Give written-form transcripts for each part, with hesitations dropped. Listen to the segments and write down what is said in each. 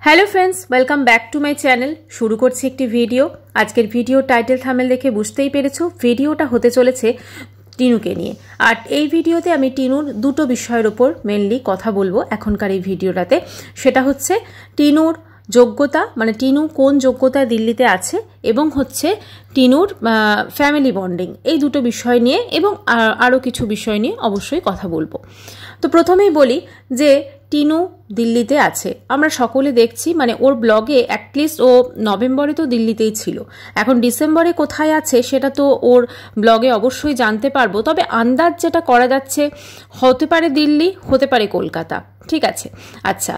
Hello friends welcome back to my channel. शुरू करছি একটি ভিডিও। আজকের ভিডিও টাইটেল থাম্বনেল দেখে বুঝতেই পেরেছো ভিডিওটা হতে চলেছে টিনুকে নিয়ে। আর এই ভিডিওতে আমি টিনুর দুটো বিষয়ের উপর মেইনলি কথা বলবো এখনকার এই ভিডিওটাতে। সেটা হচ্ছে টিনুর যোগ্যতা, মানে টিনু কোন যোগ্যতায় দিল্লিতে আছে, এবং হচ্ছে টিনুর ফ্যামিলি বন্ডিং, এই দুটো বিষয় নিয়ে এবং আরও কিছু বিষয় নিয়ে অবশ্যই কথা বলবো। তো প্রথমেই বলি যে টিনু দিল্লিতে আছে, আমরা সকলে দেখছি, মানে ওর ব্লগে অ্যাটলিস্ট ও নভেম্বরে তো দিল্লিতেই ছিল। এখন ডিসেম্বরে কোথায় আছে সেটা তো ওর ব্লগে অবশ্যই জানতে পারবো, তবে আন্দাজ যেটা করা যাচ্ছে হতে পারে দিল্লি, হতে পারে কলকাতা। ঠিক আছে, আচ্ছা,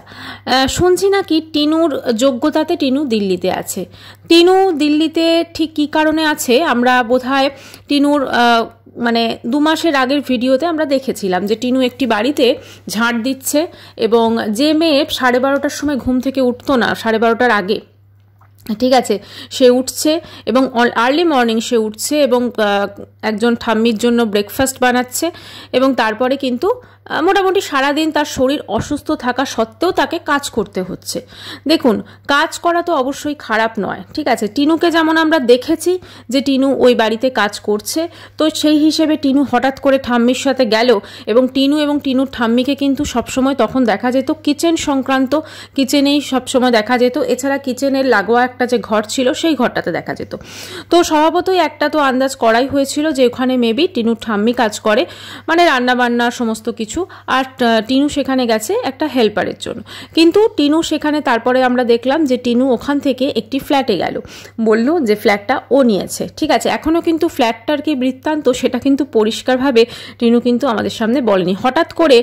শুনছি নাকি টিনুর যোগ্যতাতে টিনু দিল্লিতে আছে। টিনু দিল্লিতে ঠিক কী কারণে আছে আমরা বোধহয় টিনুর মানে 2 মাসের আগের ভিডিওতে আমরা দেখেছিলাম যে টিনু একটি বাড়িতে ঝাঁট দিচ্ছে, এবং যে মেয়ে 12:30টার সময় ঘুম থেকে উঠতো না, 12:30টার আগে, ঠিক আছে, সে উঠছে এবং আর্লি মর্নিং সে উঠছে এবং একজন ঠাম্মির জন্য ব্রেকফাস্ট বানাচ্ছে, এবং তারপরে কিন্তু মোটামুটি সারাদিন তার শরীর অসুস্থ থাকা সত্ত্বেও তাকে কাজ করতে হচ্ছে। দেখুন, কাজ করা তো অবশ্যই খারাপ নয়, ঠিক আছে। টিনুকে যেমন আমরা দেখেছি যে টিনু ওই বাড়িতে কাজ করছে, তো সেই হিসেবে টিনু হঠাৎ করে ঠাম্মির সাথে গেল, এবং টিনুর ঠাম্মিকে কিন্তু সবসময় তখন দেখা যেত কিচেন সংক্রান্ত, কিচেনেই সবসময় দেখা যেত। এছাড়া কিচেনের লাগোয়া একটা যে ঘর ছিল সেই ঘরটাতে দেখা যেত। তো স্বভাবতই একটা তো আন্দাজ করাই হয়েছিল যে ওখানে মেবি টিনুর ঠাম্মি কাজ করে, মানে রান্নাবান্না সমস্ত কিছু, আর টিনু সেখানে গেছে একটা হেল্পারের জন্য। কিন্তু টিনু সেখানে তারপরে আমরা দেখলাম যে টিনু ওখান থেকে একটি ফ্ল্যাটে গেল, বলল যে ফ্ল্যাটটা ও নিয়েছে। ঠিক আছে, এখনও কিন্তু ফ্ল্যাটটার কি বৃত্তান্ত সেটা কিন্তু পরিষ্কারভাবে টিনু কিন্তু আমাদের সামনে বলেনি। হঠাৎ করে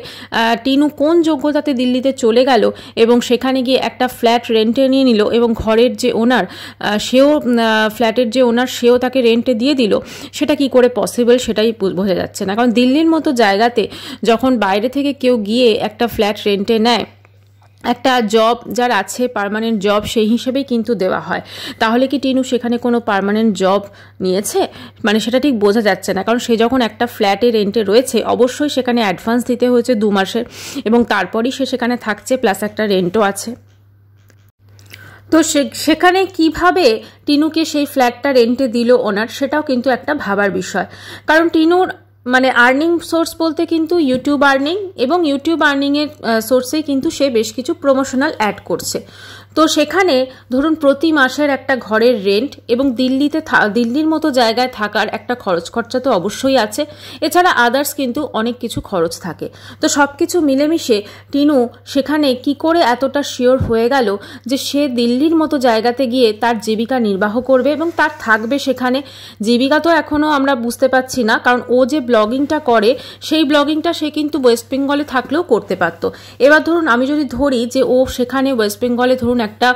টিনু কোন যোগ্যতাতে দিল্লিতে চলে গেল এবং সেখানে গিয়ে একটা ফ্ল্যাট রেন্টে নিয়ে নিল, এবং ঘরের যে ওনার সেও, ফ্ল্যাটের যে ওনার সেও তাকে রেন্টে দিয়ে দিল, সেটা কি করে পসিবল সেটাই বোঝা যাচ্ছে না। কারণ দিল্লির মতো জায়গাতে যখন বাইরে থেকে কেউ গিয়ে একটা ফ্ল্যাট রেন্টে নেয়, একটা জব যার আছে, পার্মানেন্ট জব সেই হিসেবেই কিন্তু দেওয়া হয়। তাহলে কি টিনু সেখানে কোনো পার্মানেন্ট জব নিয়েছে? মানে সেটা ঠিক বোঝা যাচ্ছে না। কারণ সে যখন একটা ফ্ল্যাটে রেন্টে রয়েছে অবশ্যই সেখানে অ্যাডভান্স দিতে হয়েছে 2 মাসের, এবং তারপরই সে সেখানে থাকছে, প্লাস একটা রেন্টও আছে। তো সেখানে কিভাবে টিনুকে সেই ফ্ল্যাটটা রেন্টে দিল ওনার, সেটাও কিন্তু একটা ভাবার বিষয়। কারণ টিনুর মানে আর্নিং সোর্স বলতে কিন্তু ইউটিউব আর্নিং, এবং ইউটিউব আর্নিংয়ের সোর্সেই কিন্তু সে বেশ কিছু প্রমোশনাল অ্যাড করছে। তো সেখানে ধরুন প্রতি মাসের একটা ঘরের রেন্ট, এবং দিল্লির মতো জায়গায় থাকার একটা খরচ খরচা তো অবশ্যই আছে। এছাড়া আদার্স কিন্তু অনেক কিছু খরচ থাকে। তো সব কিছু মিলেমিশে টিনু সেখানে কি করে এতটা শিওর হয়ে গেল যে সে দিল্লির মতো জায়গাতে গিয়ে তার জীবিকা নির্বাহ করবে এবং তার থাকবে সেখানে। জীবিকা তো এখনও আমরা বুঝতে পারছি না, কারণ ও যে ব্লগিংটা করে সেই ব্লগিংটা সে কিন্তু ওয়েস্ট বেঙ্গলে থাকলেও করতে পারত। এবার ধরুন আমি যদি ধরি যে ও সেখানে ওয়েস্ট বেঙ্গলে ধরুন একটা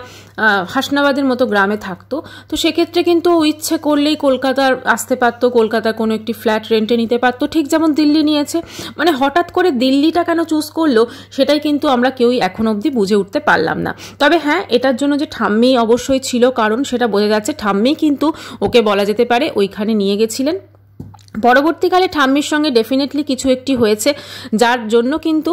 হাসনাবাদের মতো গ্রামে থাকতো, তো সেক্ষেত্রে কিন্তু ও ইচ্ছে করলেই কলকাতার আসতে পারতো, কলকাতার কোনো একটি ফ্ল্যাট রেন্টে নিতে পারতো, ঠিক যেমন দিল্লি নিয়েছে। মানে হঠাৎ করে দিল্লিটা কেন চুজ করলো সেটাই কিন্তু আমরা কেউই এখন অবধি বুঝে উঠতে পারলাম না। তবে হ্যাঁ, এটার জন্য যে ঠাম্মি অবশ্যই ছিল কারণ সেটা বোঝা যাচ্ছে। ঠাম্মি কিন্তু ওকে বলা যেতে পারে ওইখানে নিয়ে গেছিলেন। পরবর্তীকালে ঠাম্মির সঙ্গে ডেফিনেটলি কিছু একটি হয়েছে, যার জন্য কিন্তু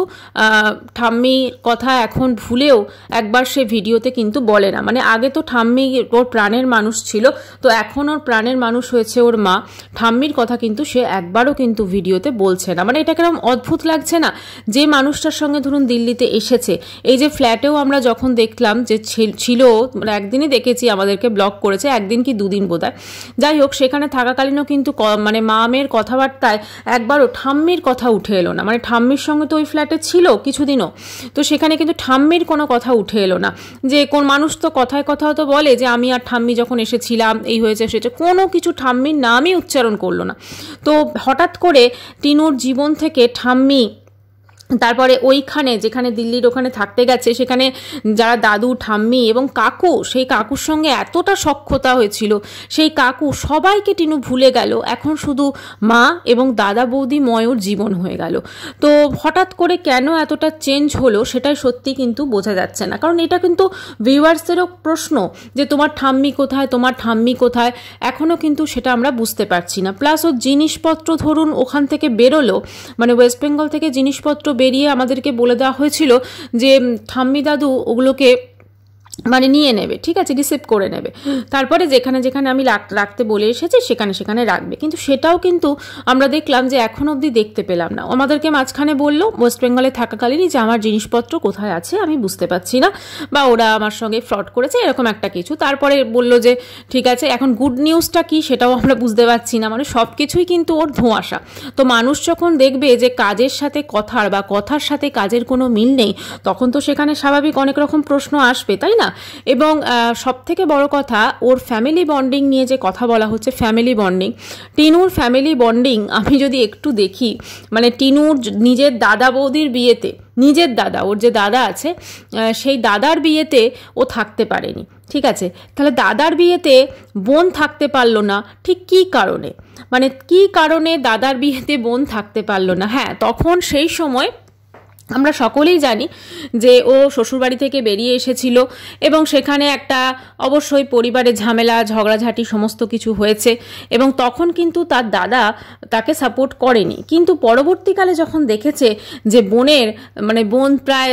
ঠাম্মির কথা এখন ভুলেও একবার সে ভিডিওতে কিন্তু বলে না। মানে আগে তো ঠাম্মি ওর প্রাণের মানুষ ছিল, তো এখন ওর প্রাণের মানুষ হয়েছে ওর মা। ঠাম্মির কথা কিন্তু সে একবারও কিন্তু ভিডিওতে বলছে না। মানে এটা কিরকম অদ্ভুত লাগছে না, যে মানুষটার সঙ্গে ধরুন দিল্লিতে এসেছে, এই যে ফ্ল্যাটেও আমরা যখন দেখলাম যে ছিল, মানে একদিনই দেখেছি, আমাদেরকে ব্লক করেছে, একদিন কি 2 দিন বোধহয়, যাই হোক, সেখানে থাকাকালীনও কিন্তু মানে মা মেয়ের কথাবার্তায় একবারও ঠাম্মির কথা উঠে এলো না। মানে ঠাম্মির সঙ্গে তো ওই ফ্ল্যাটে ছিল কিছুদিনও, তো সেখানে কিন্তু ঠাম্মির কোনো কথা উঠে এলো না। যে কোন মানুষ তো কথায় কথাও তো বলে যে আমি আর ঠাম্মি যখন এসেছিলাম এই হয়েছে সেটা, কোনো কিছু ঠাম্মির নামই উচ্চারণ করলো না। তো হঠাৎ করে টিনুর জীবন থেকে ঠাম্মি, তারপরে ওইখানে যেখানে দিল্লির ওখানে থাকতে গেছে সেখানে যারা দাদু, ঠাম্মি এবং কাকু, সেই কাকুর সঙ্গে এতটা সখ্যতা হয়েছিল, সেই কাকু সবাইকে টিনু ভুলে গেল। এখন শুধু মা এবং দাদা বৌদি ময়ূর জীবন হয়ে গেল। তো হঠাৎ করে কেন এতটা চেঞ্জ হলো সেটাই সত্যি কিন্তু বোঝা যাচ্ছে না। কারণ এটা কিন্তু ভিউয়ার্সেরও প্রশ্ন যে তোমার ঠাম্মি কোথায়, তোমার ঠাম্মি কোথায়, এখনও কিন্তু সেটা আমরা বুঝতে পারছি না। প্লাস ওর জিনিসপত্র ধরুন ওখান থেকে বেরোলো, মানে ওয়েস্ট বেঙ্গল থেকে জিনিসপত্র বেরিয়ে আমাদেরকে বলে দেওয়া হয়েছিল যে ঠাম্মি দাদু ওগুলোকে মানে নিয়ে নেবে, ঠিক আছে, রিসিভ করে নেবে, তারপরে যেখানে যেখানে আমি রাখতে বলে এসেছি সেখানে সেখানে রাখবে। কিন্তু সেটাও কিন্তু আমরা দেখলাম যে এখন অবধি দেখতে পেলাম না। আমাদেরকে মাঝখানে বললো ওয়েস্ট বেঙ্গলে থাকাকালীনই যে আমার জিনিসপত্র কোথায় আছে আমি বুঝতে পারছি না, বা ওরা আমার সঙ্গে ফ্রড করেছে এরকম একটা কিছু। তারপরে বললো যে ঠিক আছে, এখন গুড নিউজটা কি সেটাও আমরা বুঝতে পারছি না, মানে সব কিছুই কিন্তু ওর ধোঁয়াশা। তো মানুষ যখন দেখবে যে কাজের সাথে কথার বা কথার সাথে কাজের কোনো মিল নেই, তখন তো সেখানে স্বাভাবিক অনেক রকম প্রশ্ন আসবে, তাই না? এবং সব থেকে বড় কথা, ওর ফ্যামিলি বন্ডিং নিয়ে যে কথা বলা হচ্ছে, ফ্যামিলি বন্ডিং, টিনুর ফ্যামিলি বন্ডিং আমি যদি একটু দেখি, মানে টিনুর নিজের দাদা বৌদির বিয়েতে, নিজের দাদা, ওর যে দাদা আছে সেই দাদার বিয়েতে ও থাকতে পারেনি, ঠিক আছে? তাহলে দাদার বিয়েতে বোন থাকতে পারলো না, ঠিক কী কারণে, মানে কী কারণে দাদার বিয়েতে বোন থাকতে পারলো না? হ্যাঁ, তখন সেই সময় আমরা সকলেই জানি যে ও শ্বশুরবাড়ি থেকে বেরিয়ে এসেছিল এবং সেখানে একটা অবশ্যই পরিবারে ঝামেলা ঝগড়াঝাটি সমস্ত কিছু হয়েছে, এবং তখন কিন্তু তার দাদা তাকে সাপোর্ট করেনি। কিন্তু পরবর্তীকালে যখন দেখেছে যে বোন প্রায়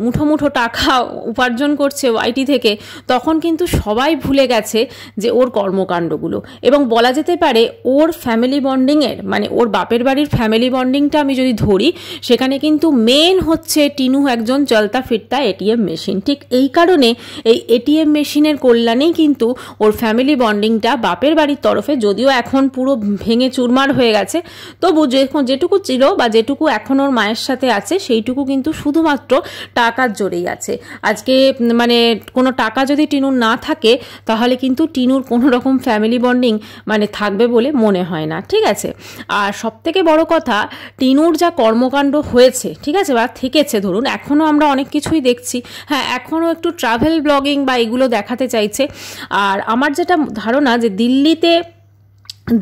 মুঠো মুঠো টাকা উপার্জন করছে ওআইটি থেকে, তখন কিন্তু সবাই ভুলে গেছে যে ওর কর্মকাণ্ডগুলো। এবং বলা যেতে পারে ওর ফ্যামিলি বন্ডিংয়ের, মানে ওর বাপের বাড়ির ফ্যামিলি বন্ডিংটা আমি যদি ধরি, সেখানে কিন্তু মেন হচ্ছে টিনু একজন চলতা ফিরতা এটিএম মেশিন। ঠিক এই কারণে এই এটিএম মেশিনের কল্যাণেই কিন্তু ওর ফ্যামিলি বন্ডিংটা বাপের বাড়ির তরফে, যদিও এখন পুরো ভেঙে চুরমার হয়ে গেছে, তবু যেটুকু ছিল বা যেটুকু এখন ওর মায়ের সাথে আছে সেইটুকু কিন্তু শুধুমাত্র টাকার জোরেই আছে। আজকে মানে কোনো টাকা যদি টিনুর না থাকে তাহলে কিন্তু টিনুর কোনো রকম ফ্যামিলি বন্ডিং মানে থাকবে বলে মনে হয় না, ঠিক আছে? আর সবথেকে বড় কথা, টিনুর যা কর্মকাণ্ড হয়েছে, ঠিক আছে, বা থেকেছে, ধরুন এখনও আমরা অনেক কিছুই দেখছি, হ্যাঁ এখনও একটু ট্রাভেল ব্লগিং বা এগুলো দেখাতে চাইছে। আর আমার যেটা ধারণা যে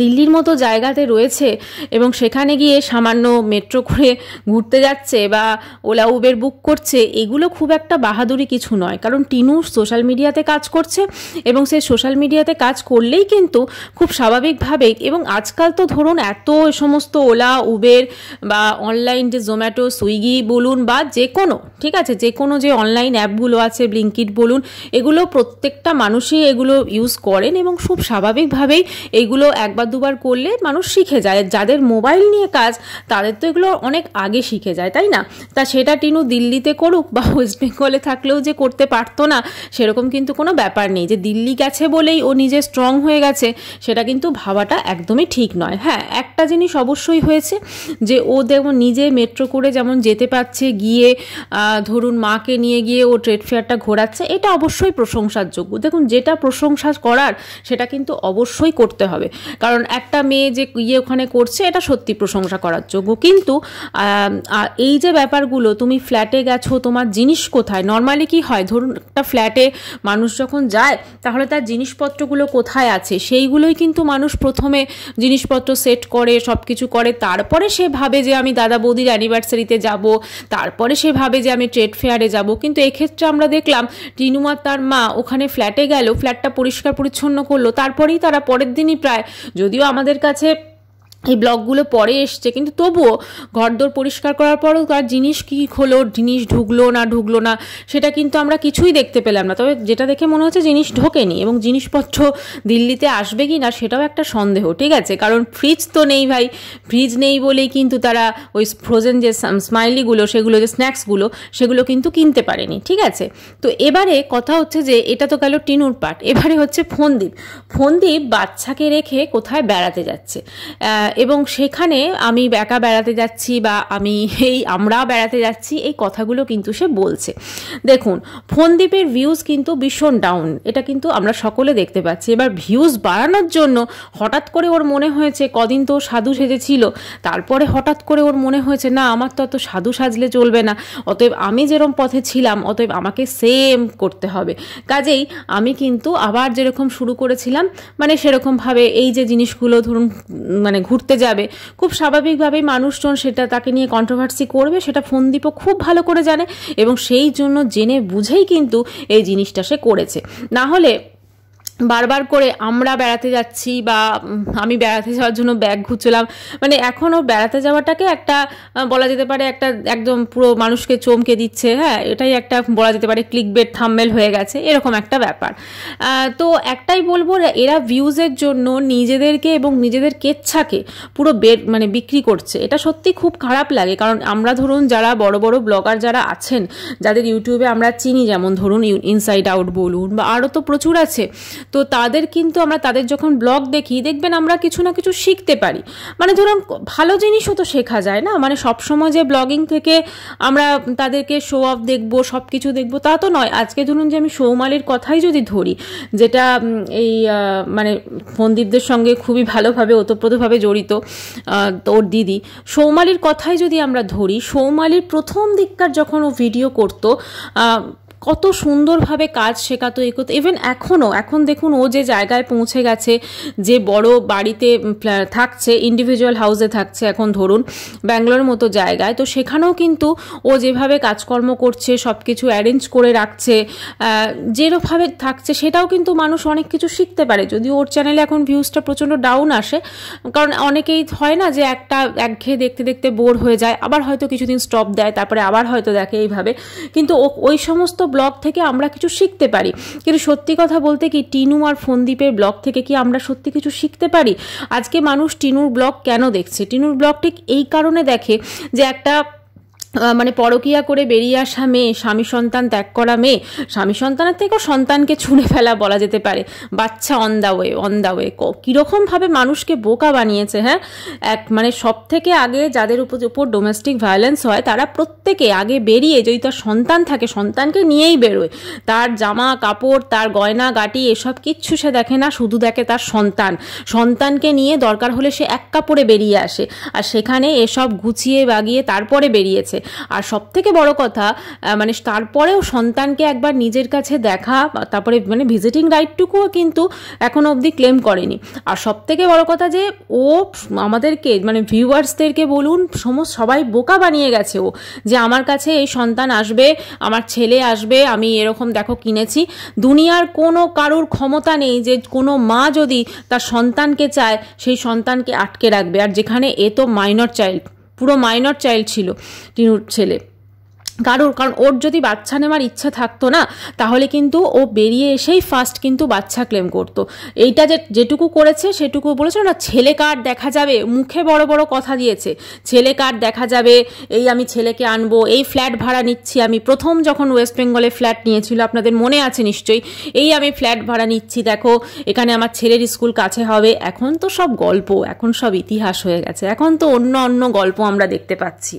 দিল্লির মতো জায়গাতে রয়েছে এবং সেখানে গিয়ে সামান্য মেট্রো করে ঘুরতে যাচ্ছে বা ওলা উবের বুক করছে, এগুলো খুব একটা বাহাদুরি কিছু নয়। কারণ টিনু সোশ্যাল মিডিয়াতে কাজ করছে এবং সে সোশ্যাল মিডিয়াতে কাজ করলেই কিন্তু খুব স্বাভাবিকভাবেই, এবং আজকাল তো ধরুন এত সমস্ত ওলা উবের বা অনলাইন যে জোম্যাটো সুইগি বলুন বা যে কোনো, ঠিক আছে, যে কোনো যে অনলাইন অ্যাপগুলো আছে, ব্লিঙ্কিট বলুন, এগুলো প্রত্যেকটা মানুষই এগুলো ইউজ করেন এবং খুব স্বাভাবিকভাবেই এইগুলো একবার দুবার করলে মানুষ শিখে যায়। যাদের মোবাইল নিয়ে কাজ তাদের তো এগুলো অনেক আগে শিখে যায়, তাই না? তা সেটা টিনু দিল্লিতে করুক বা ওয়েস্ট বেঙ্গলে থাকলেও যে করতে পারতো না সেরকম কিন্তু কোনো ব্যাপার নেই। যে দিল্লি গেছে বলেই ও নিজে স্ট্রং হয়ে গেছে সেটা কিন্তু ভাবাটা একদমই ঠিক নয়। হ্যাঁ, একটা জিনিস অবশ্যই হয়েছে যে ও যেমন নিজে মেট্রো করে যেমন যেতে পারছে, গিয়ে ধরুন মাকে নিয়ে গিয়ে ও ট্রেড ফেয়ারটা ঘোরাচ্ছে, এটা অবশ্যই প্রশংসার যোগ্য। দেখুন, যেটা প্রশংসা করার সেটা কিন্তু অবশ্যই করতে হবে, কারণ একটা মেয়ে যে ওখানে করছে এটা সত্যি প্রশংসা করার যোগ্য। কিন্তু এই যে ব্যাপারগুলো, তুমি ফ্ল্যাটে গেছো, তোমার জিনিস কোথায়? নর্মালি কি হয়, ধরুন একটা ফ্ল্যাটে মানুষ যখন যায় তাহলে তার জিনিসপত্রগুলো কোথায় আছে সেইগুলোই কিন্তু মানুষ প্রথমে জিনিসপত্র সেট করে, সব কিছু করে, তারপরে সে ভাবে যে আমি দাদা বৌদির অ্যানিভার্সারিতে যাব, তারপরে সে ভাবে যে আমি ট্রেড ফেয়ারে যাব। কিন্তু এক্ষেত্রে আমরা দেখলাম টিনু আর তার মা ওখানে ফ্ল্যাটে গেল, ফ্ল্যাটটা পরিষ্কার পরিচ্ছন্ন করলো, তারপরেই তারা পরের দিনই প্রায়, যদিও আমাদের কাছে এই ব্লগগুলো পরে এসছে, কিন্তু তবুও ঘরদোর পরিষ্কার করার পরেও তার জিনিস কি হলো, জিনিস ঢুকলো না সেটা কিন্তু আমরা কিছুই দেখতে পেলাম না। তবে যেটা দেখে মনে হচ্ছে জিনিস ঢোকেনি, এবং জিনিসপত্র দিল্লিতে আসবে কি না সেটাও একটা সন্দেহ, ঠিক আছে? কারণ ফ্রিজ তো নেই ভাই, ফ্রিজ নেই বলেই কিন্তু তারা ওই ফ্রোজেন যে স্মাইলিগুলো, সেগুলো যে স্ন্যাক্সগুলো, সেগুলো কিন্তু কিনতে পারেনি, ঠিক আছে? তো এবারে কথা হচ্ছে যে এটা তো গেল টিনুর পার্ট, এবারে হচ্ছে ফোনদীপ বাচ্চাকে রেখে কোথায় বেড়াতে যাচ্ছে, এবং সেখানে আমি একা বেড়াতে যাচ্ছি বা আমরা বেড়াতে যাচ্ছি, এই কথাগুলো কিন্তু সে বলছে। দেখুন, ফোনদীপের ভিউজ কিন্তু ভীষণ ডাউন, এটা কিন্তু আমরা সকলে দেখতে পাচ্ছি। এবার ভিউজ বাড়ানোর জন্য হঠাৎ করে ওর মনে হয়েছে, কদিন তো সাধু সেজেছিল, তারপরে হঠাৎ করে ওর মনে হয়েছে না আমার তো অত সাধু সাজলে চলবে না, অতএব আমি যেরকম পথে ছিলাম অতএব আমাকে সেম করতে হবে। কাজেই আমি কিন্তু আবার যেরকম শুরু করেছিলাম মানে সেরকমভাবে এই যে জিনিসগুলো ধরুন মানে ঘুরতে যাবে, খুব স্বাভাবিকভাবেই মানুষজন সেটা তাকে নিয়ে কন্ট্রোভার্সি করবে, সেটা ফোনদীপও খুব ভালো করে জানে, এবং সেই জন্য জেনে বুঝেই কিন্তু এই জিনিসটা সে করেছে। না হলে বারবার করে আমরা বেড়াতে যাচ্ছি বা আমি বেড়াতে যাওয়ার জন্য ব্যাগ ঘুরছিলাম, মানে এখনও বেড়াতে যাওয়াটাকে একটা বলা যেতে পারে একটা একদম পুরো মানুষকে চমকে দিচ্ছে, হ্যাঁ এটাই একটা বলা যেতে পারে ক্লিকবেট থাম্বনেল হয়ে গেছে, এরকম একটা ব্যাপার। তো একটাই বলবো, এরা ভিউজের জন্য নিজেদেরকে এবং নিজেদের কেচ্ছাকে পুরো মানে বিক্রি করছে। এটা সত্যি খুব খারাপ লাগে, কারণ আমরা ধরুন যারা বড় বড় ব্লগার যারা আছেন, যাদের ইউটিউবে আমরা চিনি, যেমন ধরুন ইনসাইড আউট বলুন বা আরও তো প্রচুর আছে, তো তাদের কিন্তু আমরা তাদের যখন ব্লগ দেখি দেখবেন আমরা কিছু না কিছু শিখতে পারি। মানে ধরুন ভালো জিনিসও তো শেখা যায় না, মানে সবসময় যে ব্লগিং থেকে আমরা তাদেরকে শো অফ দেখবো, সব কিছু দেখবো তা তো নয়। আজকে ধরুন যে আমি সৌমালির কথাই যদি ধরি, যেটা এই মানে ফোনদীপদের সঙ্গে খুবই ভালোভাবে ওতপ্রোতভাবে জড়িত, ওর দিদি সৌমালির কথাই যদি আমরা ধরি, সৌমালির প্রথম দিককার যখন ও ভিডিও করতো কত সুন্দরভাবে কাজ শেখাতো, এগোতো। ইভেন এখন দেখুন ও যে জায়গায় পৌঁছে গেছে, যে বড় বাড়িতে থাকছে, ইন্ডিভিজুয়াল হাউসে থাকছে এখন ধরুন ব্যাঙ্গালোর মতো জায়গায়, তো সেখানেও কিন্তু ও যেভাবে কাজকর্ম করছে, সব কিছু অ্যারেঞ্জ করে রাখছে, যেভাবে থাকছে, সেটাও কিন্তু মানুষ অনেক কিছু শিখতে পারে। যদিও ওর চ্যানেলে এখন ভিউজটা প্রচণ্ড ডাউন আসে, কারণ অনেকেই হয় না যে একটা একঘেয়ে দেখতে দেখতে বোর হয়ে যায়, আবার হয়তো কিছুদিন স্টপ দেয়, তারপরে আবার হয়তো দেখে এইভাবে, কিন্তু ওই সমস্ত ব্লগ থেকে আমরা কিছু শিখতে পারি। কিন্তু সত্যি কথা বলতে কি, টিনু আর ফোনদীপের ব্লগ থেকে কি আমরা সত্যি কিছু শিখতে পারি? আজকে মানুষ টিনুর ব্লগ কেন দেখছে? টিনুর ব্লগ ঠিক এই কারণে দেখে যে একটা মানে পরকীয়া করে বেরিয়ে আসা মেয়ে, স্বামী সন্তান ত্যাগ করা মেয়ে, স্বামী সন্তানের থেকেও সন্তানকে ছুঁড়ে ফেলা বলা যেতে পারে, বাচ্চা অন দ্য ওয়ে কীরকমভাবে মানুষকে বোকা বানিয়েছে। হ্যাঁ, মানে সব থেকে আগে যাদের উপর ডোমেস্টিক ভায়োলেন্স হয়, তারা প্রত্যেকে আগে বেরিয়ে, যদি তার সন্তান থাকে সন্তানকে নিয়েই বেরোয়, তার জামা কাপড়, তার গয়না গাটি এসব কিচ্ছু সে দেখে না, শুধু দেখে তার সন্তানকে নিয়ে দরকার হলে সে এক কাপড়ে বেরিয়ে আসে, আর সেখানে এসব গুছিয়ে বাগিয়ে তারপরে বেরিয়েছে। আর সব থেকে বড় কথা, মানে তারপরেও সন্তানকে একবার নিজের কাছে দেখা, তারপরে মানে ভিজিটিং রাইটটুকুও কিন্তু এখনো অবধি ক্লেম করেনি। আর সব থেকে বড় কথা যে ও আমাদেরকে মানে ভিউয়ার্সদেরকে বলুন সবাই বোকা বানিয়ে গেছে ও, যে আমার কাছে এই সন্তান আসবে, আমার ছেলে আসবে, আমি এরকম দেখো কিনেছি। দুনিয়ার কোনো কারুর ক্ষমতা নেই যে কোনো মা যদি তার সন্তানকে চায় সেই সন্তানকে আটকে রাখবে। আর যেখানে এ তো মাইনর চাইল্ড, পুরো মাইনর চাইল্ড ছিল টিনুর ছেলে, কারণ ওর যদি বাচ্চা নেওয়ার ইচ্ছা থাকতো না, তাহলে কিন্তু ও বেরিয়ে এসেই ফার্স্ট কিন্তু বাচ্চা ক্লেম করতো। এইটা যেটুকু করেছে সেটুকু বলেছিল না, ছেলে কার্ড দেখা যাবে, মুখে বড় বড় কথা দিয়েছে, ছেলে কার্ড দেখা যাবে, এই আমি ছেলেকে আনবো, এই ফ্ল্যাট ভাড়া নিচ্ছি আমি, প্রথম যখন ওয়েস্ট বেঙ্গলে ফ্ল্যাট নিয়েছিল আপনাদের মনে আছে নিশ্চয়ই, এই আমি ফ্ল্যাট ভাড়া নিচ্ছি, দেখো এখানে আমার ছেলের স্কুল কাছে হবে। এখন তো সব গল্প, এখন সব ইতিহাস হয়ে গেছে, এখন তো অন্য গল্প আমরা দেখতে পাচ্ছি।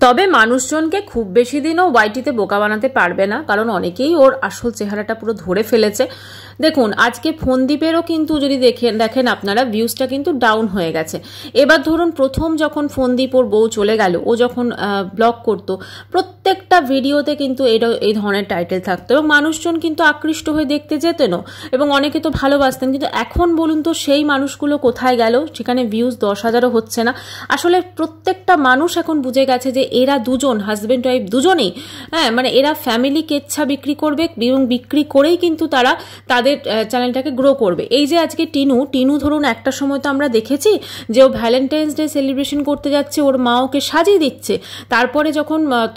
তবে মানুষজনকে খুব বেশি দিনও ওয়াইটিতে বোকা বানাতে পারবে না, কারণ অনেকেই ওর আসল চেহারাটা পুরো ধরে ফেলেছে। দেখুন আজকে ফোনদীপেরও কিন্তু যদি দেখেন আপনারা, ভিউজটা কিন্তু ডাউন হয়ে গেছে। এবার ধরুন প্রথম যখন ফোনদীপ ওর বউ চলে গেল, ও যখন ব্লগ করতো, প্রত্যেকটা ভিডিওতে কিন্তু এই ধরনের টাইটেল থাকতো এবং মানুষজন কিন্তু আকৃষ্ট হয়ে দেখতে যেতেনও এবং অনেকে তো ভালোবাসতেন। কিন্তু এখন বলুন তো সেই মানুষগুলো কোথায় গেল? সেখানে ভিউজ 10,000ও হচ্ছে না। আসলে প্রত্যেকটা মানুষ এখন বুঝে গেছে যে এরা দুজন হাজব্যান্ড ওয়াইফ দুজনেই, হ্যাঁ মানে এরা ফ্যামিলি কেচ্ছা বিক্রি করবে এবং বিক্রি করেই কিন্তু তারা তাদের চ্যানেলটাকে গ্রো করবে। এই যে আজকে টিনু ধরুন একটা সময় তো আমরা দেখেছি যে ও ভ্যালেন্টাইন্স ডে সেলিব্রেশন করতে যাচ্ছে, ওর মা ওকে সাজিয়ে দিচ্ছে। তারপরে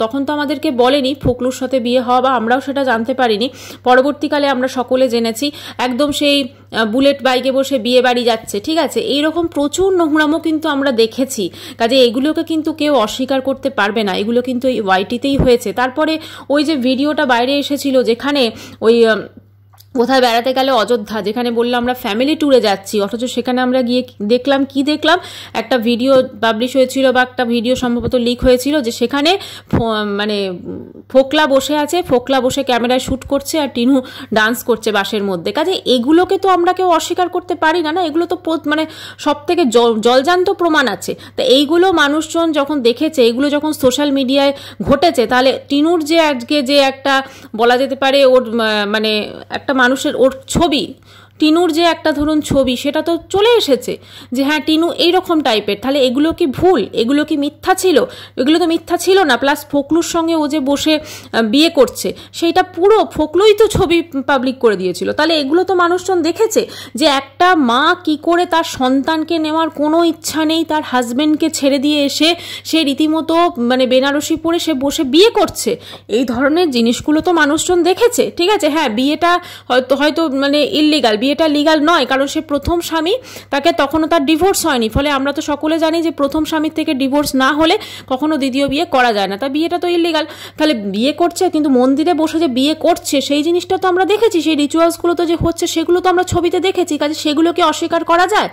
তখন তো আমাদেরকে বলেনি ফোকলুর সাথে বিয়ে হওয়া, বা আমরাও সেটা জানতে পারিনি। পরবর্তীকালে আমরা সকলে জেনেছি একদম সেই বুলেট বাইকে বসে বিয়ে বাড়ি যাচ্ছে, ঠিক আছে। এইরকম প্রচুর নোংরামো কিন্তু আমরা দেখেছি, কাজে এগুলোকে কিন্তু কেউ অস্বীকার করতে পারবে না, এগুলো কিন্তু এই ওয়াইটিতেই হয়েছে। তারপরে ওই যে ভিডিওটা বাইরে এসেছিল যেখানে ওই কোথায় বেড়াতে গেলে অযোধ্যা, যেখানে বললাম আমরা ফ্যামিলি ট্যুরে যাচ্ছি, অথচ সেখানে আমরা গিয়ে দেখলাম একটা ভিডিও পাবলিশ হয়েছিল বা একটা ভিডিও সম্ভবত লিক হয়েছিল, যে সেখানে মানে ফোকলা বসে আছে, ফোকলা বসে ক্যামেরায় শ্যুট করছে আর টিনু ডান্স করছে বাসের মধ্যে। কাজে এগুলোকে তো আমরা কেউ অস্বীকার করতে পারি না, এগুলো তো মানে সব থেকে জলজান্ত প্রমাণ আছে। তা এইগুলো মানুষজন যখন দেখেছে, এগুলো যখন সোশ্যাল মিডিয়ায় ঘটেছে, তাহলে টিনুর যে আজকে যে একটা বলা যেতে পারে ওর মানে একটা মানুষের ওর ছবি টিনুর যে একটা ধরুন ছবি সেটা তো চলে এসেছে যে হ্যাঁ টিনু এইরকম টাইপের, তাহলে এগুলো কি ভুল, এগুলো কি মিথ্যা ছিল? এগুলো তো মিথ্যা ছিল না। প্লাস ফোকলুর সঙ্গে ও যে বসে বিয়ে করছে সেইটা পুরো ফোকলুই তো ছবি পাবলিক করে দিয়েছিল। তাহলে এগুলো তো মানুষজন দেখেছে যে একটা মা কি করে তার সন্তানকে নেওয়ার কোনো ইচ্ছা নেই, তার হাজবেন্ডকে ছেড়ে দিয়ে এসে সে রীতিমতো মানে বেনারসি পরে সে বসে বিয়ে করছে। এই ধরনের জিনিসগুলো তো মানুষজন দেখেছে। ঠিক আছে, হ্যাঁ বিয়েটা হয়তো মানে ইললিগাল, বিয়েটা লিগাল নয়, কারণ সে প্রথম স্বামী, তাকে তখনও তার ডিভোর্স হয়নি। ফলে আমরা তো সকলে জানি যে প্রথম স্বামীর থেকে ডিভোর্স না হলে কখনো দ্বিতীয় বিয়ে করা যায় না। তা বিয়েটা তো ইললিগাল। তাহলে বিয়ে করছে, কিন্তু মন্দিরে বসে যে বিয়ে করছে সেই জিনিসটা তো আমরা দেখেছি, সেই রিচুয়ালসগুলো তো যে হচ্ছে সেগুলো তো আমরা ছবিতে দেখেছি। কাজে সেগুলোকে অস্বীকার করা যায়?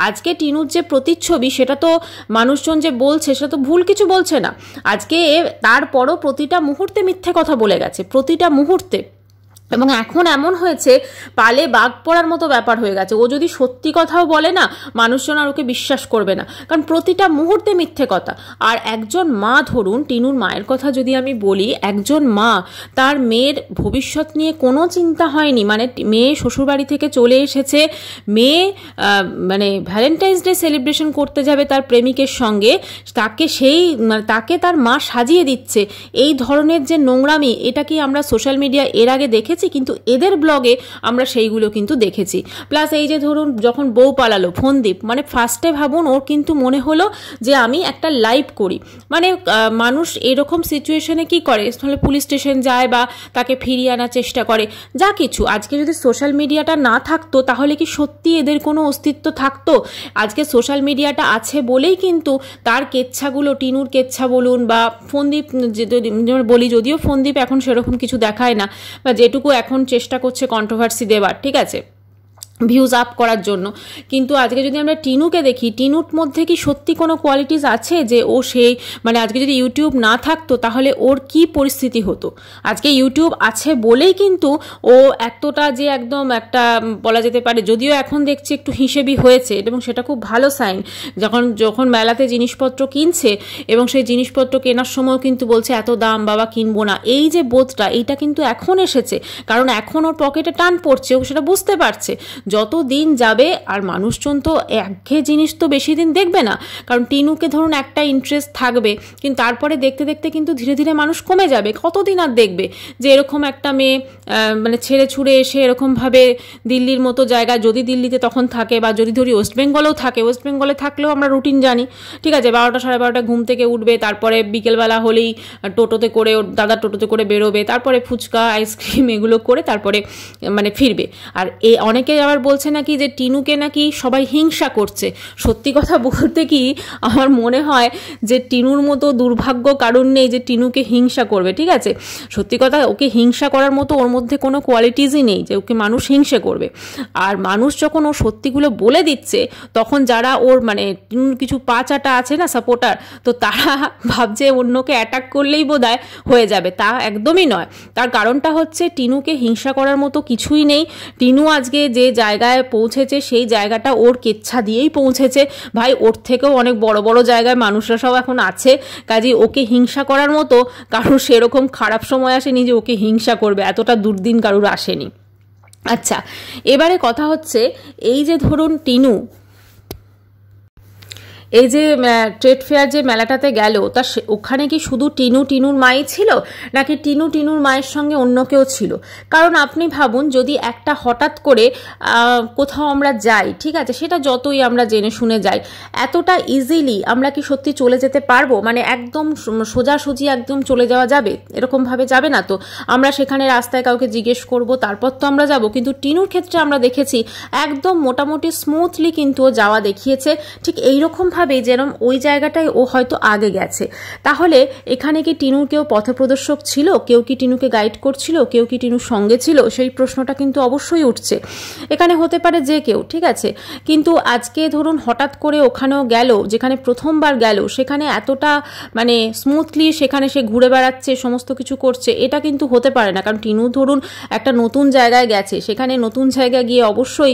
আজকে টিনুর যে প্রতিচ্ছবি সেটা তো মানুষজন যে বলছে সেটা তো ভুল কিছু বলছে না। আজকে তারপরও প্রতিটা মুহূর্তে মিথ্যে কথা বলে গেছে, প্রতিটা মুহূর্তে। এবং এখন এমন হয়েছে পালে বাঘ পড়ার মতো ব্যাপার হয়ে গেছে। ও যদি সত্যি কথাও বলে না, মানুষজন আর ওকে বিশ্বাস করবে না, কারণ প্রতিটা মুহূর্তে মিথ্যে কথা। আর একজন মা, ধরুন টিনুর মায়ের কথা যদি আমি বলি, একজন মা তার মেয়ের ভবিষ্যৎ নিয়ে কোনো চিন্তা হয়নি। মানে মেয়ে শ্বশুরবাড়ি থেকে চলে এসেছে, মেয়ে মানে ভ্যালেন্টাইন্স ডে সেলিব্রেশন করতে যাবে তার প্রেমিকের সঙ্গে, তাকে তার মা সাজিয়ে দিচ্ছে। এই ধরনের যে নোংরামি, এটা কি আমরা সোশ্যাল মিডিয়া এর আগে দেখেছি? কিন্তু এদের ব্লগে আমরা সেইগুলো কিন্তু দেখেছি। প্লাস এই যে ধরুন যখন বউ পালালো ফোনদীপ, মানে ফার্স্টে ভাবুন ওর কিন্তু মনে হলো যে আমি একটা লাইভ করি। মানে মানুষ এরকম সিচুয়েশনে কি করে, তাহলে পুলিশ স্টেশন যায় বা তাকে ফিরিয়ে আনার চেষ্টা করে, যা কিছু। আজকে যদি সোশ্যাল মিডিয়াটা না থাকতো তাহলে কি সত্যি এদের কোনো অস্তিত্ব থাকতো? আজকে সোশ্যাল মিডিয়াটা আছে বলেই কিন্তু তার কেচ্ছাগুলো, টিনুর কেচ্ছা বলুন বা ফোনদীপ বলি, যদিও ফোনদীপ এখন সেরকম কিছু দেখায় না, বা যেটুকু এখন চেষ্টা করছে কন্ট্রোভার্সি দেবার, ঠিক আছে, ভিউজ আপ করার জন্য। কিন্তু আজকে যদি আমরা টিনুকে দেখি, টিনুর মধ্যে কি সত্যি কোনো কোয়ালিটিস আছে যে ও সেই, মানে আজকে যদি ইউটিউব না থাকতো তাহলে ওর কি পরিস্থিতি হতো? আজকে ইউটিউব আছে বলেই কিন্তু ও এতটা যে একদম একটা বলা যেতে পারে, যদিও এখন দেখছি একটু হিসেবি হয়েছে এবং সেটা খুব ভালো সাইন। যখন মেলাতে জিনিসপত্র কিনছে এবং সেই জিনিসপত্র কেনার সময় কিন্তু বলছে এত দাম বাবা কিনবো না, এই যে বোধটা, এইটা কিন্তু এখন এসেছে, কারণ এখন ওর পকেটে টান পড়ছে, ও সেটা বুঝতে পারছে। যত দিন যাবে আর মানুষজন তো একঘেয়ে জিনিস তো বেশি দিন দেখবে না, কারণ টিনুকে ধরুন একটা ইন্টারেস্ট থাকবে, কিন্তু তারপরে দেখতে দেখতে কিন্তু ধীরে ধীরে মানুষ কমে যাবে। কতদিন আর দেখবে যে এরকম একটা মেয়ে মানে ছেড়ে ছুড়ে এসে এরকমভাবে দিল্লির মতো জায়গায়, যদি দিল্লিতে তখন থাকে বা যদি ধরি ওয়েস্ট বেঙ্গলেও থাকে, ওয়েস্ট বেঙ্গলে থাকলেও আমরা রুটিন জানি, ঠিক আছে, 12টা সাড়ে 12টা ঘুম থেকে উঠবে, তারপরে বিকেলবেলা হলেই টোটোতে করে, ওর দাদার টোটোতে করে বেরোবে, তারপরে ফুচকা আইসক্রিম এগুলো করে তারপরে মানে ফিরবে। আর অনেকে আবার বলছে নাকি যে টিনুকে নাকি সবাই হিংসা করছে। সত্যি কথা বলতে কি আমার মনে হয় যে টিনুর মতো দুর্ভাগ্য কারণ নেই যে টিনুকে হিংসা করবে, ঠিক আছে। সত্যি কথা, ওকে হিংসা করার মতো ওর মধ্যে কোনো কোয়ালিটিসই নেই যে ওকে মানুষ হিংসে করবে। আর মানুষ যখন ও সত্যিগুলো বলে দিচ্ছে, তখন যারা ওর মানে টিনুর কিছু পাচাটা আছে না সাপোর্টার, তো তারা ভাবছে অন্যকে অ্যাটাক করলেই বোধহয় হয়ে যাবে। তা একদমই নয়। তার কারণটা হচ্ছে টিনুকে হিংসা করার মতো কিছুই নেই। টিনু আজকে যে জায়গায় পৌঁছেছে সেই জায়গাটা ওর কেচ্ছা দিয়েই পৌঁছেছে। ভাই, ওর থেকেও অনেক বড় বড় জায়গায় মানুষরা সব এখন আছে, কাজে ওকে হিংসা করার মতো কারোর সেরকম খারাপ সময় আসেনি যে ওকে হিংসা করবে, এতটা দুর্দিন কারোর আসেনি। আচ্ছা, এবারে কথা হচ্ছে এই যে ধরুন টিনু এই যে ট্রেড ফেয়ার যে মেলাটাতে গেল, তা ওখানে কি শুধু টিনুর মাই ছিল নাকি টিনুর মায়ের সঙ্গে অন্য কেউ ছিল? কারণ আপনি ভাবুন, যদি একটা হঠাৎ করে কোথাও আমরা যাই, ঠিক আছে, সেটা যতই আমরা জেনে শুনে যাই, এতটা ইজিলি আমরা কি সত্যি চলে যেতে পারবো? মানে একদম সোজাসুজি একদম চলে যাওয়া যাবে? এরকমভাবে যাবে না তো। আমরা সেখানে রাস্তায় কাউকে জিজ্ঞেস করব, তারপর তো আমরা যাব। কিন্তু টিনুর ক্ষেত্রে আমরা দেখেছি একদম মোটামুটি স্মুথলি কিন্তু ও যাওয়া দেখিয়েছে। ঠিক এইরকম ভাবে যেরকম ওই জায়গাটায় ও হয়তো আগে গেছে। তাহলে এখানে কি টিনুর কেউ পথপ্রদর্শক ছিল? কেউ কি টিনুকে গাইড করছিল? কেউ কি টিনুর সঙ্গে ছিল? সেই প্রশ্নটা কিন্তু অবশ্যই উঠছে। এখানে হতে পারে যে কেউ, ঠিক আছে, কিন্তু আজকে ধরুন হঠাৎ করে ওখানেও গেল, যেখানে প্রথমবার গেল, সেখানে এতটা মানে স্মুথলি সেখানে সে ঘুরে বেড়াচ্ছে, সমস্ত কিছু করছে, এটা কিন্তু হতে পারে না। কারণ টিনু ধরুন একটা নতুন জায়গায় গেছে, সেখানে নতুন জায়গায় গিয়ে অবশ্যই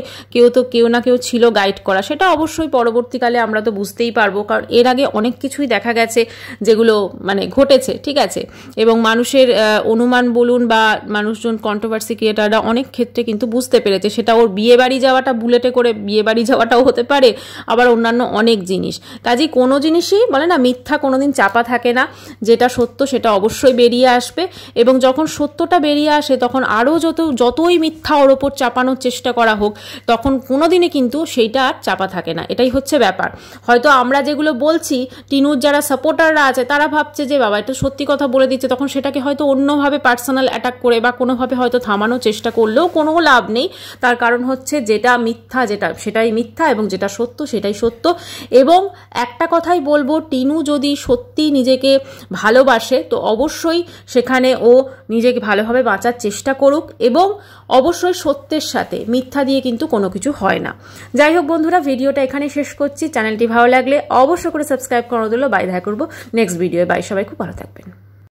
কেউ না কেউ ছিল গাইড করা, সেটা অবশ্যই পরবর্তীকালে আমরা তো বুঝতে বুঝতেই পারবো, কারণ এর আগে অনেক কিছুই দেখা গেছে যেগুলো মানে ঘটেছে, ঠিক আছে, এবং মানুষের অনুমান বলুন বা মানুষজন কন্ট্রোভার্সি ক্রিয়েটাররা অনেক ক্ষেত্রে কিন্তু বুঝতে পেরেছে। সেটা ওর বিয়ে বাড়ি যাওয়াটা, বুলেটে করে বিয়ে বাড়ি যাওয়াটাও হতে পারে, আবার অন্যান্য অনেক জিনিস। কাজেই কোনো জিনিসই বলে না মিথ্যা কোনোদিন চাপা থাকে না, যেটা সত্য সেটা অবশ্যই বেরিয়ে আসবে, এবং যখন সত্যটা বেরিয়ে আসে তখন আরও যতই মিথ্যা ওর ওপর চাপানোর চেষ্টা করা হোক তখন কোনোদিনই কিন্তু সেইটা আর চাপা থাকে না। এটাই হচ্ছে ব্যাপার। হয়তো আমরা যেগুলো বলছি, টিনুর যারা সাপোর্টাররা আছে তারা ভাবছে যে বাবা এটা সত্যি কথা বলে দিচ্ছে, তখন সেটাকে হয়তো অন্যভাবে পার্সোনাল অ্যাটাক করে বা কোনোভাবে হয়তো থামানোর চেষ্টা করলেও কোনো লাভ নেই। তার কারণ হচ্ছে যেটা মিথ্যা সেটাই মিথ্যা, এবং যেটা সত্য সেটাই সত্য। এবং একটা কথাই বলবো, টিনু যদি সত্যি নিজেকে ভালোবাসে তো অবশ্যই সেখানে ও নিজেকে ভালোভাবে বাঁচার চেষ্টা করুক, এবং অবশ্যই সত্যের সাথে মিথ্যা দিয়ে কিন্তু কোনো কিছু হয় না। যাই হোক বন্ধুরা, ভিডিওটা এখানে শেষ করছি। চ্যানেলটি ভালো লাগলে অবশ্যই করে সাবস্ক্রাইব করে দিল। বাই, দেখা করবো নেক্সট ভিডিও। বাই, সবাই খুব ভালো থাকবেন।